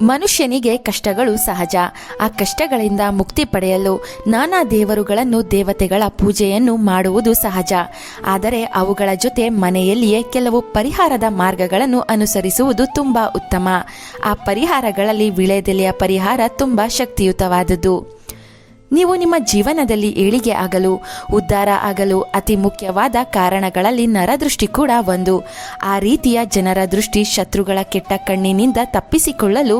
ಮನುಷ್ಯನಿಗೆ ಕಷ್ಟಗಳು ಸಹಜ. ಆ ಕಷ್ಟಗಳಿಂದ ಮುಕ್ತಿ ಪಡೆಯಲು ನಾನಾ ದೇವರುಗಳನ್ನು ದೇವತೆಗಳ ಪೂಜೆಯನ್ನು ಮಾಡುವುದು ಸಹಜ. ಆದರೆ ಅವುಗಳ ಜೊತೆ ಮನೆಯಲ್ಲಿಯೇ ಕೆಲವು ಪರಿಹಾರದ ಮಾರ್ಗಗಳನ್ನು ಅನುಸರಿಸುವುದು ತುಂಬಾ ಉತ್ತಮ. ಆ ಪರಿಹಾರಗಳಲ್ಲಿ ವೀಳ್ಯದೆಲೆಯ ಪರಿಹಾರ ತುಂಬಾ ಶಕ್ತಿಯುತವಾದದ್ದು. ನೀವು ನಿಮ್ಮ ಜೀವನದಲ್ಲಿ ಏಳಿಗೆ ಆಗಲು, ಉದ್ಧಾರ ಆಗಲು ಅತಿ ಮುಖ್ಯವಾದ ಕಾರಣಗಳಲ್ಲಿ ನರದೃಷ್ಟಿ ಕೂಡ ಒಂದು. ಆ ರೀತಿಯ ಜನರ ದೃಷ್ಟಿ, ಶತ್ರುಗಳ ಕೆಟ್ಟ ಕಣ್ಣಿನಿಂದ ತಪ್ಪಿಸಿಕೊಳ್ಳಲು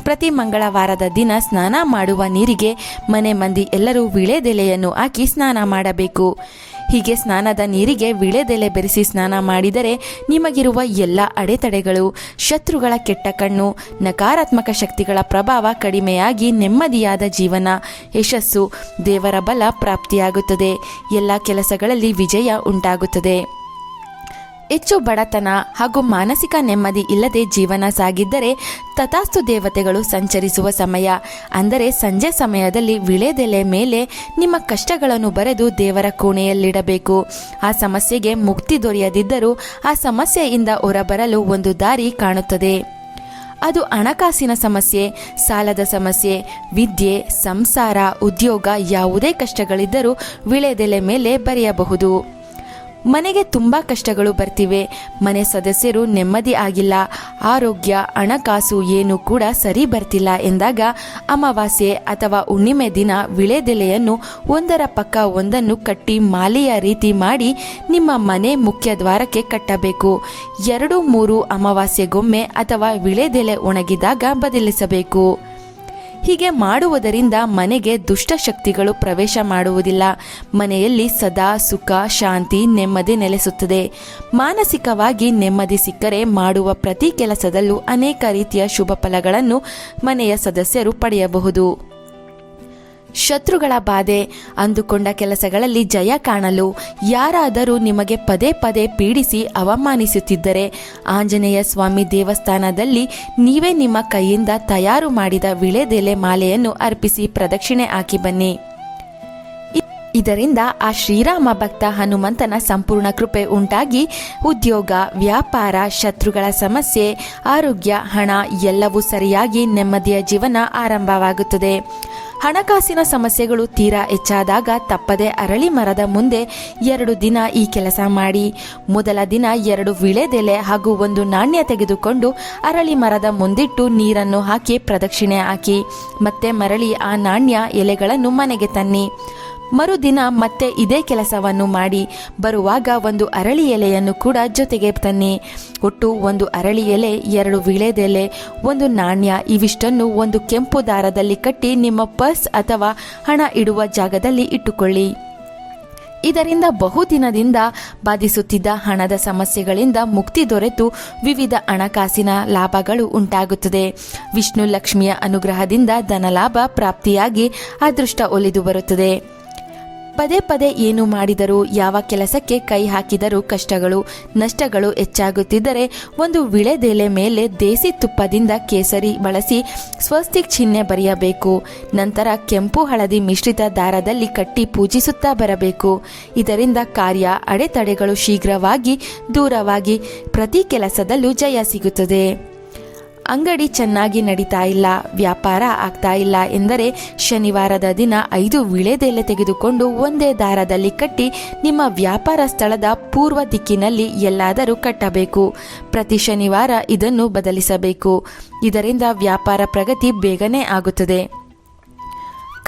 ಪ್ರತಿ ಮಂಗಳವಾರದ ದಿನ ಸ್ನಾನ ಮಾಡುವ ನೀರಿಗೆ ಮನೆ ಮಂದಿ ಎಲ್ಲರೂ ವೀಳ್ಯದೆಲೆಯನ್ನು ಹಾಕಿ ಸ್ನಾನ ಮಾಡಬೇಕು. ಹೀಗೆ ಸ್ನಾನದ ನೀರಿಗೆ ವೀಳ್ಯದೆಲೆ ಬೆರೆಸಿ ಸ್ನಾನ ಮಾಡಿದರೆ ನಿಮಗಿರುವ ಎಲ್ಲ ಅಡೆತಡೆಗಳು, ಶತ್ರುಗಳ ಕೆಟ್ಟ ಕಣ್ಣು, ನಕಾರಾತ್ಮಕ ಶಕ್ತಿಗಳ ಪ್ರಭಾವ ಕಡಿಮೆಯಾಗಿ ನೆಮ್ಮದಿಯಾದ ಜೀವನ, ಯಶಸ್ಸು, ದೇವರ ಬಲ ಪ್ರಾಪ್ತಿಯಾಗುತ್ತದೆ. ಎಲ್ಲ ಕೆಲಸಗಳಲ್ಲಿ ವಿಜಯ ಉಂಟಾಗುತ್ತದೆ. ಹೆಚ್ಚು ಬಡತನ ಹಾಗೂ ಮಾನಸಿಕ ನೆಮ್ಮದಿ ಇಲ್ಲದೆ ಜೀವನ ಸಾಗಿದ್ದರೆ ತಥಾಸ್ತು ದೇವತೆಗಳು ಸಂಚರಿಸುವ ಸಮಯ. ಅಂದರೆ ಸಂಜೆ ಸಮಯದಲ್ಲಿ ವೀಳ್ಯದೆಲೆ ಮೇಲೆ ನಿಮ್ಮ ಕಷ್ಟಗಳನ್ನು ಬರೆದು ದೇವರ ಕೋಣೆಯಲ್ಲಿಡಬೇಕು. ಆ ಸಮಸ್ಯೆಗೆ ಮುಕ್ತಿ ದೊರೆಯದಿದ್ದರೂ ಆ ಸಮಸ್ಯೆಯಿಂದ ಹೊರಬರಲು ಒಂದು ದಾರಿ ಕಾಣುತ್ತದೆ. ಅದು ಹಣಕಾಸಿನ ಸಮಸ್ಯೆ, ಸಾಲದ ಸಮಸ್ಯೆ, ವಿದ್ಯೆ, ಸಂಸಾರ, ಉದ್ಯೋಗ, ಯಾವುದೇ ಕಷ್ಟಗಳಿದ್ದರೂ ವೀಳ್ಯದೆಲೆ ಮೇಲೆ ಬರೆಯಬಹುದು. ಮನೆಗೆ ತುಂಬ ಕಷ್ಟಗಳು ಬರ್ತಿವೆ, ಮನೆ ಸದಸ್ಯರು ನೆಮ್ಮದಿ ಆಗಿಲ್ಲ, ಆರೋಗ್ಯ, ಹಣಕಾಸು ಏನೂ ಕೂಡ ಸರಿ ಬರ್ತಿಲ್ಲ ಎಂದಾಗ ಅಮಾವಾಸ್ಯೆ ಅಥವಾ ಹುಣ್ಣಿಮೆ ದಿನ ವೀಳ್ಯದೆಲೆಯನ್ನು ಒಂದರ ಪಕ್ಕ ಒಂದನ್ನು ಕಟ್ಟಿ ಮಾಲೆಯ ರೀತಿ ಮಾಡಿ ನಿಮ್ಮ ಮನೆ ಮುಖ್ಯ ದ್ವಾರಕ್ಕೆ ಕಟ್ಟಬೇಕು. 2-3 ಅಮಾವಾಸ್ಯೆಗೊಮ್ಮೆ ಅಥವಾ ವೀಳ್ಯದೆಲೆ ಒಣಗಿದಾಗ ಬದಲಿಸಬೇಕು. ಹೀಗೆ ಮಾಡುವುದರಿಂದ ಮನೆಗೆ ದುಷ್ಟ ಶಕ್ತಿಗಳು ಪ್ರವೇಶ ಮಾಡುವುದಿಲ್ಲ. ಮನೆಯಲ್ಲಿ ಸದಾ ಸುಖ, ಶಾಂತಿ, ನೆಮ್ಮದಿ ನೆಲೆಸುತ್ತದೆ. ಮಾನಸಿಕವಾಗಿ ನೆಮ್ಮದಿ ಸಿಕ್ಕರೆ ಮಾಡುವ ಪ್ರತಿ ಕೆಲಸದಲ್ಲೂ ಅನೇಕ ರೀತಿಯ ಶುಭ ಫಲಗಳನ್ನು ಮನೆಯ ಸದಸ್ಯರು ಪಡೆಯಬಹುದು. ಶತ್ರುಗಳ ಬಾಧೆ, ಅಂದುಕೊಂಡ ಕೆಲಸಗಳಲ್ಲಿ ಜಯ ಕಾಣಲು ಯಾರಾದರೂ ನಿಮಗೆ ಪದೇ ಪದೇ ಪೀಡಿಸಿ ಅವಮಾನಿಸುತ್ತಿದ್ದರೆ ಆಂಜನೇಯ ಸ್ವಾಮಿ ದೇವಸ್ಥಾನದಲ್ಲಿ ನೀವೇ ನಿಮ್ಮ ಕೈಯಿಂದ ತಯಾರು ಮಾಡಿದ ವೀಳ್ಯದೆಲೆ ಮಾಲೆಯನ್ನು ಅರ್ಪಿಸಿ ಪ್ರದಕ್ಷಿಣೆ ಹಾಕಿ ಬನ್ನಿ. ಇದರಿಂದ ಆ ಶ್ರೀರಾಮ ಭಕ್ತ ಹನುಮಂತನ ಸಂಪೂರ್ಣ ಕೃಪೆ ಉಂಟಾಗಿ ಉದ್ಯೋಗ, ವ್ಯಾಪಾರ, ಶತ್ರುಗಳ ಸಮಸ್ಯೆ, ಆರೋಗ್ಯ, ಹಣ ಎಲ್ಲವೂ ಸರಿಯಾಗಿ ನೆಮ್ಮದಿಯ ಜೀವನ ಆರಂಭವಾಗುತ್ತದೆ. ಹಣಕಾಸಿನ ಸಮಸ್ಯೆಗಳು ತೀರಾ ಹೆಚ್ಚಾದಾಗ ತಪ್ಪದೆ ಅರಳಿ ಮರದ ಮುಂದೆ 2 ದಿನ ಈ ಕೆಲಸ ಮಾಡಿ. ಮೊದಲ ದಿನ 2 ವೀಳ್ಯದೆಲೆ ಹಾಗೂ 1 ನಾಣ್ಯ ತೆಗೆದುಕೊಂಡು ಅರಳಿ ಮರದ ಮುಂದಿಟ್ಟು ನೀರನ್ನು ಹಾಕಿ ಪ್ರದಕ್ಷಿಣೆ ಹಾಕಿ ಮತ್ತೆ ಮರಳಿ ಆ ನಾಣ್ಯ ಎಲೆಗಳನ್ನು ಮನೆಗೆ ತನ್ನಿ. ಮರುದಿನ ಮತ್ತೆ ಇದೇ ಕೆಲಸವನ್ನು ಮಾಡಿ ಬರುವಾಗ 1 ಅರಳಿ ಎಲೆಯನ್ನು ಕೂಡ ಜೊತೆಗೆ ತನ್ನಿ. ಒಟ್ಟು 1 ಅರಳಿ ಎಲೆ, 2 ವೀಳ್ಯದೆಲೆ, 1 ನಾಣ್ಯ ಇವಿಷ್ಟನ್ನು ಒಂದು ಕೆಂಪು ದಾರದಲ್ಲಿ ಕಟ್ಟಿ ನಿಮ್ಮ ಪರ್ಸ್ ಅಥವಾ ಹಣ ಇಡುವ ಜಾಗದಲ್ಲಿ ಇಟ್ಟುಕೊಳ್ಳಿ. ಇದರಿಂದ ಬಹುದಿನದಿಂದ ಬಾಧಿಸುತ್ತಿದ್ದ ಹಣದ ಸಮಸ್ಯೆಗಳಿಂದ ಮುಕ್ತಿ ದೊರೆತು ವಿವಿಧ ಹಣಕಾಸಿನ ಲಾಭಗಳು ಉಂಟಾಗುತ್ತದೆ. ವಿಷ್ಣು ಲಕ್ಷ್ಮಿಯ ಅನುಗ್ರಹದಿಂದ ಧನಲಾಭ ಪ್ರಾಪ್ತಿಯಾಗಿ ಅದೃಷ್ಟ ಒಲಿದು ಬರುತ್ತದೆ. ಪದೇ ಪದೇ ಏನು ಮಾಡಿದರೂ, ಯಾವ ಕೆಲಸಕ್ಕೆ ಕೈ ಹಾಕಿದರೂ ಕಷ್ಟಗಳು, ನಷ್ಟಗಳು ಹೆಚ್ಚಾಗುತ್ತಿದ್ದರೆ 1 ವೀಳ್ಯದೆಲೆ ಮೇಲೆ ದೇಸಿ ತುಪ್ಪದಿಂದ ಕೇಸರಿ ಬಳಸಿ ಸ್ವಸ್ತಿಕ್ ಚಿಹ್ನೆ ಬರೆಯಬೇಕು. ನಂತರ ಕೆಂಪು ಹಳದಿ ಮಿಶ್ರಿತ ದಾರದಲ್ಲಿ ಕಟ್ಟಿ ಪೂಜಿಸುತ್ತಾ ಬರಬೇಕು. ಇದರಿಂದ ಕಾರ್ಯ, ಅಡೆತಡೆಗಳು ಶೀಘ್ರವಾಗಿ ದೂರವಾಗಿ ಪ್ರತಿ ಕೆಲಸದಲ್ಲೂ ಜಯ ಸಿಗುತ್ತದೆ. ಅಂಗಡಿ ಚೆನ್ನಾಗಿ ನಡೀತಾ ಇಲ್ಲ, ವ್ಯಾಪಾರ ಆಗ್ತಾ ಇಲ್ಲ ಎಂದರೆ ಶನಿವಾರದ ದಿನ 5 ವೀಳ್ಯದೆಲೆ ತೆಗೆದುಕೊಂಡು ಒಂದೇ ದಾರದಲ್ಲಿ ಕಟ್ಟಿ ನಿಮ್ಮ ವ್ಯಾಪಾರ ಸ್ಥಳದ ಪೂರ್ವ ದಿಕ್ಕಿನಲ್ಲಿ ಎಲ್ಲಾದರೂ ಕಟ್ಟಬೇಕು. ಪ್ರತಿ ಶನಿವಾರ ಇದನ್ನು ಬದಲಿಸಬೇಕು. ಇದರಿಂದ ವ್ಯಾಪಾರ ಪ್ರಗತಿ ಬೇಗನೆ ಆಗುತ್ತದೆ.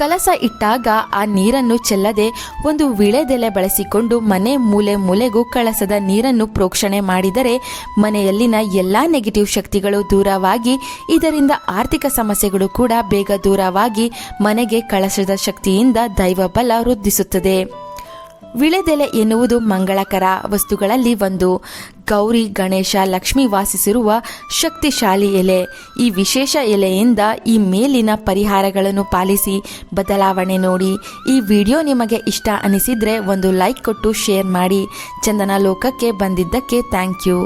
ಕಲಸ ಇಟ್ಟಾಗ ಆ ನೀರನ್ನು ಚೆಲ್ಲದೆ 1 ವೀಳ್ಯದೆಲೆ ಬಳಸಿಕೊಂಡು ಮನೆ ಮೂಲೆ ಮೂಲೆಗೂ ಕಳಸದ ನೀರನ್ನು ಪ್ರೋಕ್ಷಣೆ ಮಾಡಿದರೆ ಮನೆಯಲ್ಲಿನ ಎಲ್ಲ ನೆಗೆಟಿವ್ ಶಕ್ತಿಗಳು ದೂರವಾಗಿ ಇದರಿಂದ ಆರ್ಥಿಕ ಸಮಸ್ಯೆಗಳು ಕೂಡ ಬೇಗ ದೂರವಾಗಿ ಮನೆಗೆ ಕಳಸದ ಶಕ್ತಿಯಿಂದ ದೈವ ಬಲ ವೃದ್ಧಿಸುತ್ತದೆ. ವೀಳ್ಯದೆಲೆ ಎನ್ನುವುದು ಮಂಗಳಕರ ವಸ್ತುಗಳಲ್ಲಿ ಒಂದು. ಗೌರಿ, ಗಣೇಶ, ಲಕ್ಷ್ಮಿ ವಾಸಿಸಿರುವ ಶಕ್ತಿಶಾಲಿ ಎಲೆ. ಈ ವಿಶೇಷ ಎಲೆಯಿಂದ ಈ ಮೇಲಿನ ಪರಿಹಾರಗಳನ್ನು ಪಾಲಿಸಿ ಬದಲಾವಣೆ ನೋಡಿ. ಈ ವಿಡಿಯೋ ನಿಮಗೆ ಇಷ್ಟ ಅನಿಸಿದ್ರೆ ಒಂದು ಲೈಕ್ ಕೊಟ್ಟು ಶೇರ್ ಮಾಡಿ. ಚಂದನ ಲೋಕಕ್ಕೆ ಬಂದಿದ್ದಕ್ಕೆ ಥ್ಯಾಂಕ್ ಯು.